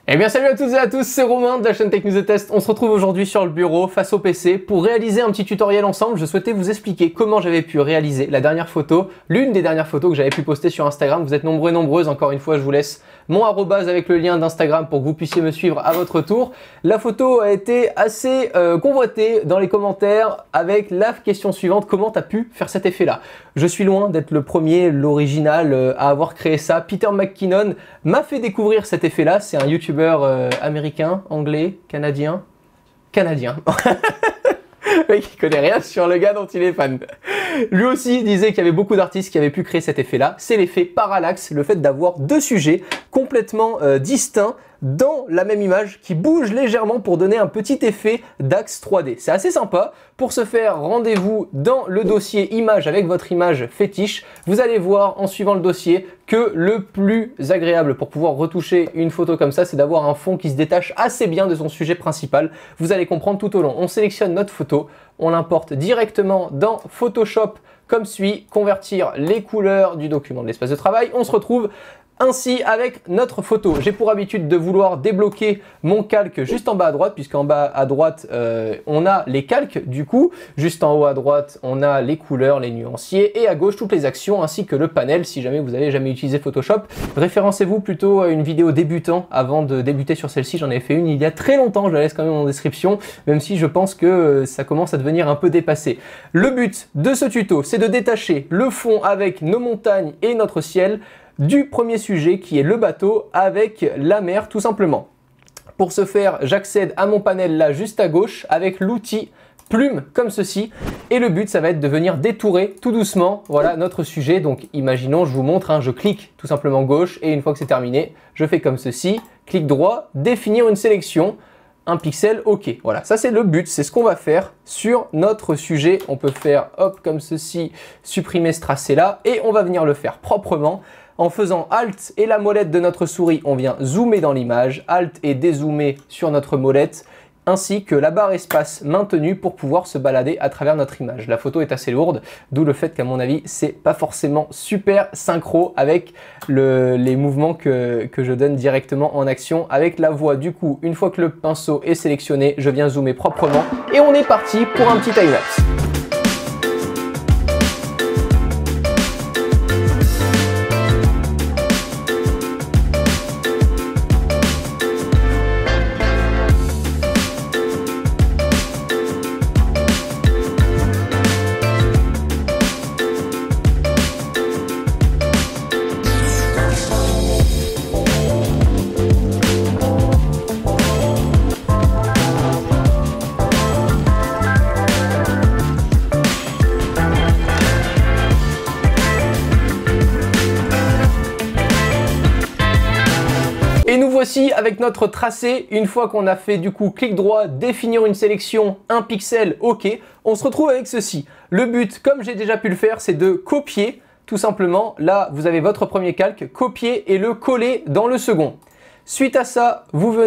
Eh bien salut à toutes et à tous, c'est Romain de la chaîne Tech News et Test. On se retrouve aujourd'hui sur le bureau face au PC pour réaliser un petit tutoriel ensemble. Je souhaitais vous expliquer comment j'avais pu réaliser la dernière photo, l'une des dernières photos que j'avais pu poster sur Instagram. Vous êtes nombreux et nombreuses, encore une fois je vous laisse mon arrobase avec le lien d'Instagram pour que vous puissiez me suivre à votre tour. La photo a été assez convoitée dans les commentaires avec la question suivante: comment tu as pu faire cet effet là? Je suis loin d'être le premier, l'original à avoir créé ça. Peter McKinnon m'a fait découvrir cet effet là, c'est un youtubeur américain, anglais, canadien. Le mec qui connaît rien sur le gars dont il est fan. Lui aussi disait qu'il y avait beaucoup d'artistes qui avaient pu créer cet effet-là. C'est l'effet parallaxe, le fait d'avoir deux sujets complètement distincts dans la même image qui bougent légèrement pour donner un petit effet d'axe 3D. C'est assez sympa. Pour ce faire, rendez-vous dans le dossier image avec votre image fétiche. Vous allez voir en suivant le dossier que le plus agréable pour pouvoir retoucher une photo comme ça, c'est d'avoir un fond qui se détache assez bien de son sujet principal. Vous allez comprendre tout au long. On sélectionne notre photo, on l'importe directement dans Photoshop comme suit, convertir les couleurs du document de l'espace de travail. On se retrouve ainsi avec notre photo. J'ai pour habitude de vouloir débloquer mon calque juste en bas à droite, puisqu'en bas à droite on a les calques du coup, juste en haut à droite on a les couleurs, les nuanciers, et à gauche toutes les actions ainsi que le panel. Si jamais vous n'avez jamais utilisé Photoshop, référencez-vous plutôt à une vidéo débutant avant de débuter sur celle-ci. J'en ai fait une il y a très longtemps, je la laisse quand même en description, même si je pense que ça commence à devenir un peu dépassé. Le but de ce tuto, c'est de détacher le fond avec nos montagnes et notre ciel du premier sujet qui est le bateau avec la mer tout simplement. Pour ce faire, j'accède à mon panel là juste à gauche avec l'outil plume comme ceci, et le but ça va être de venir détourer tout doucement voilà notre sujet. Donc imaginons, je vous montre, hein, je clique tout simplement gauche et une fois que c'est terminé, je fais comme ceci, clic droit, définir une sélection, un pixel, ok. Voilà, ça c'est le but, c'est ce qu'on va faire sur notre sujet. On peut faire hop comme ceci, supprimer ce tracé là, et on va venir le faire proprement. En faisant Alt et la molette de notre souris, on vient zoomer dans l'image, Alt et dézoomer sur notre molette, ainsi que la barre espace maintenue pour pouvoir se balader à travers notre image. La photo est assez lourde, d'où le fait qu'à mon avis, c'est pas forcément super synchro avec les mouvements que je donne directement en action avec la voix. Du coup, une fois que le pinceau est sélectionné, je viens zoomer proprement et on est parti pour un petit time-lapse. Et nous voici avec notre tracé. Une fois qu'on a fait du coup clic droit, définir une sélection, un pixel, ok, on se retrouve avec ceci. Le but, comme j'ai déjà pu le faire, c'est de copier tout simplement. Là, vous avez votre premier calque, copier et le coller dans le second. Suite à ça, vous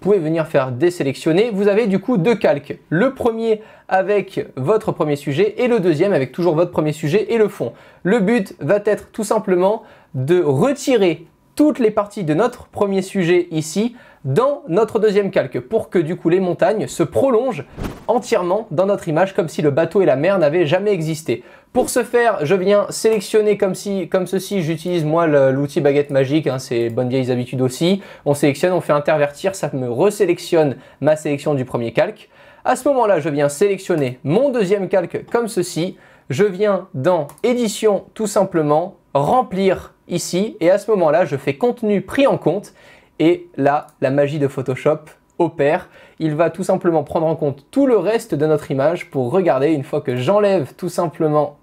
pouvez venir faire désélectionner. Vous avez du coup deux calques. Le premier avec votre premier sujet et le deuxième avec toujours votre premier sujet et le fond. Le but va être tout simplement de retirer toutes les parties de notre premier sujet ici dans notre deuxième calque pour que du coup les montagnes se prolongent entièrement dans notre image comme si le bateau et la mer n'avaient jamais existé. Pour ce faire, je viens sélectionner comme ceci, j'utilise moi l'outil baguette magique, hein, c'est bonnes vieilles habitudes aussi. On sélectionne, on fait intervertir, ça me resélectionne ma sélection du premier calque. À ce moment-là, je viens sélectionner mon deuxième calque comme ceci. Je viens dans édition tout simplement, remplir ici, et à ce moment-là, je fais contenu pris en compte, et là, la magie de Photoshop opère. Il va tout simplement prendre en compte tout le reste de notre image pour regarder. Une fois que j'enlève tout simplement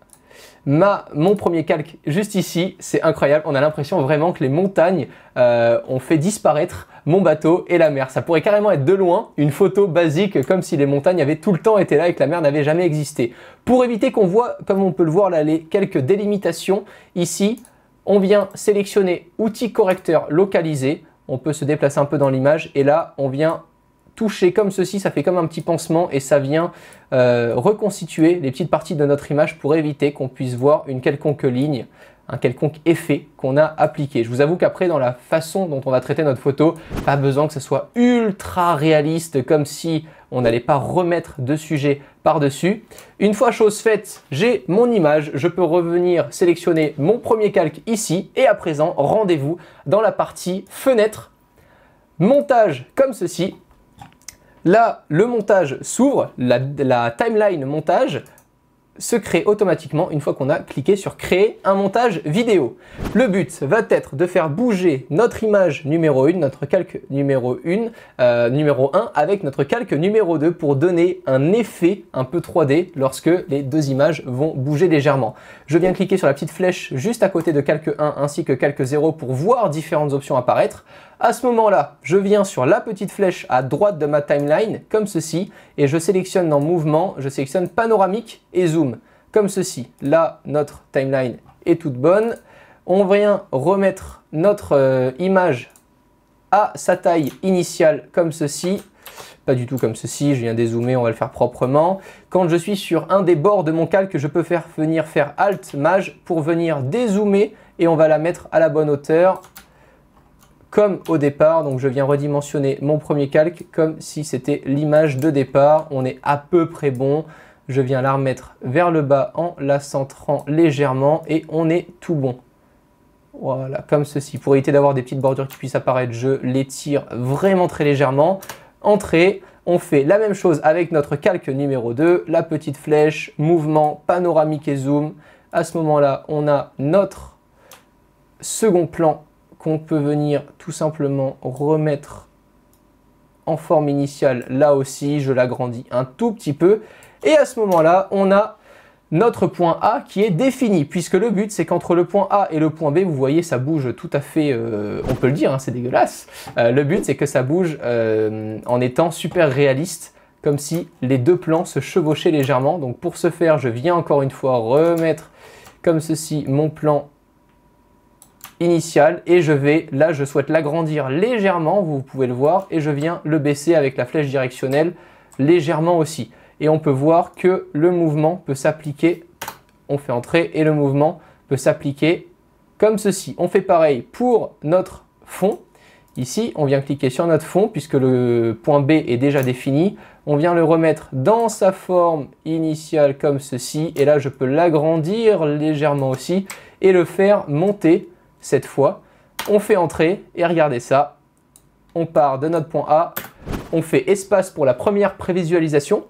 mon premier calque juste ici, c'est incroyable. On a l'impression vraiment que les montagnes ont fait disparaître mon bateau et la mer. Ça pourrait carrément être de loin une photo basique comme si les montagnes avaient tout le temps été là et que la mer n'avait jamais existé. Pour éviter qu'on voit, comme on peut le voir là, les quelques délimitations ici, on vient sélectionner outil correcteur localisé. On peut se déplacer un peu dans l'image et là on vient toucher comme ceci, ça fait comme un petit pansement et ça vient reconstituer les petites parties de notre image pour éviter qu'on puisse voir une quelconque ligne un quelconque effet qu'on a appliqué. Je vous avoue qu'après, dans la façon dont on va traiter notre photo, pas besoin que ce soit ultra réaliste, comme si on n'allait pas remettre de sujet par-dessus. Une fois chose faite, j'ai mon image, je peux revenir sélectionner mon premier calque ici, et à présent, rendez-vous dans la partie fenêtre, montage comme ceci. Là, le montage s'ouvre, la timeline montage se crée automatiquement une fois qu'on a cliqué sur créer un montage vidéo. Le but va être de faire bouger notre image numéro 1, notre calque numéro 1 avec notre calque numéro 2 pour donner un effet un peu 3D lorsque les deux images vont bouger légèrement. Je viens cliquer sur la petite flèche juste à côté de calque 1 ainsi que calque 0 pour voir différentes options apparaître. À ce moment-là, je viens sur la petite flèche à droite de ma timeline, comme ceci, et je sélectionne dans Mouvement, je sélectionne Panoramique et Zoom, comme ceci. Là, notre timeline est toute bonne. On vient remettre notre image à sa taille initiale, comme ceci. Pas du tout comme ceci, je viens dézoomer, on va le faire proprement. Quand je suis sur un des bords de mon calque, je peux venir faire Alt, Maj pour venir dézoomer, et on va la mettre à la bonne hauteur, comme au départ. Donc je viens redimensionner mon premier calque comme si c'était l'image de départ. On est à peu près bon. Je viens la remettre vers le bas en la centrant légèrement et on est tout bon. Voilà, comme ceci. Pour éviter d'avoir des petites bordures qui puissent apparaître, je l'étire vraiment très légèrement. Entrée, on fait la même chose avec notre calque numéro 2, la petite flèche, mouvement, panoramique et zoom. À ce moment-là, on a notre second plan qu'on peut venir tout simplement remettre en forme initiale. Là aussi, je l'agrandis un tout petit peu. Et à ce moment-là, on a notre point A qui est défini, puisque le but, c'est qu'entre le point A et le point B, vous voyez, ça bouge tout à fait, on peut le dire, hein, c'est dégueulasse. Le but, c'est que ça bouge en étant super réaliste, comme si les deux plans se chevauchaient légèrement. Donc pour ce faire, je viens encore une fois remettre comme ceci mon plan initial et je souhaite l'agrandir légèrement, vous pouvez le voir, et je viens le baisser avec la flèche directionnelle légèrement aussi. Et on peut voir que le mouvement peut s'appliquer, on fait entrer et le mouvement peut s'appliquer comme ceci. On fait pareil pour notre fond. Ici, on vient cliquer sur notre fond puisque le point B est déjà défini. On vient le remettre dans sa forme initiale comme ceci. Et là, je peux l'agrandir légèrement aussi et le faire monter. Cette fois, on fait entrer et regardez ça, on part de notre point A, on fait espace pour la première prévisualisation.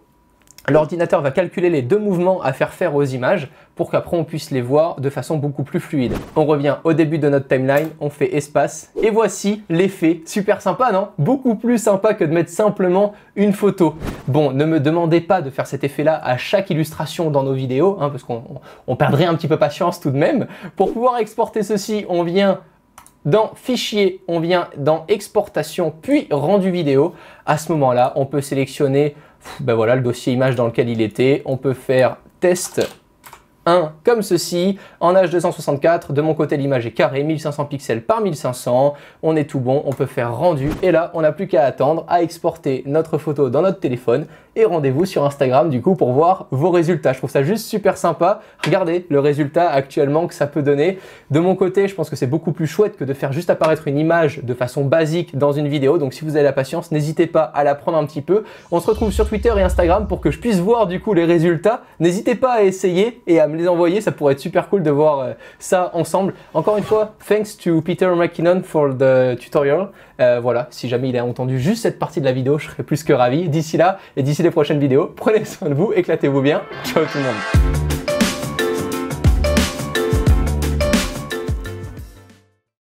L'ordinateur va calculer les deux mouvements à faire aux images pour qu'après on puisse les voir de façon beaucoup plus fluide. On revient au début de notre timeline, on fait espace et voici l'effet. Super sympa, non? Beaucoup plus sympa que de mettre simplement une photo. Bon, ne me demandez pas de faire cet effet-là à chaque illustration dans nos vidéos, hein, parce qu'on perdrait un petit peu patience tout de même. Pour pouvoir exporter ceci, on vient dans Fichier, on vient dans Exportation, puis Rendu vidéo. À ce moment-là, on peut sélectionner ben voilà, le dossier image dans lequel il était. On peut faire Test 1 comme ceci, en H264. De mon côté, l'image est carrée, 1500 pixels par 1500. On est tout bon, on peut faire rendu. Et là, on n'a plus qu'à attendre à exporter notre photo dans notre téléphone. Et rendez-vous sur Instagram du coup pour voir vos résultats. Je trouve ça juste super sympa. Regardez le résultat actuellement que ça peut donner. De mon côté, je pense que c'est beaucoup plus chouette que de faire juste apparaître une image de façon basique dans une vidéo. Donc si vous avez la patience, n'hésitez pas à la prendre un petit peu. On se retrouve sur Twitter et Instagram pour que je puisse voir du coup les résultats. N'hésitez pas à essayer et à me les envoyer. Ça pourrait être super cool de voir ça ensemble. Encore une fois, thanks to Peter McKinnon for the tutorial. Voilà, si jamais il a entendu juste cette partie de la vidéo, je serais plus que ravi. D'ici là et d'ici les prochaines vidéos, prenez soin de vous, éclatez-vous bien. Ciao tout le monde.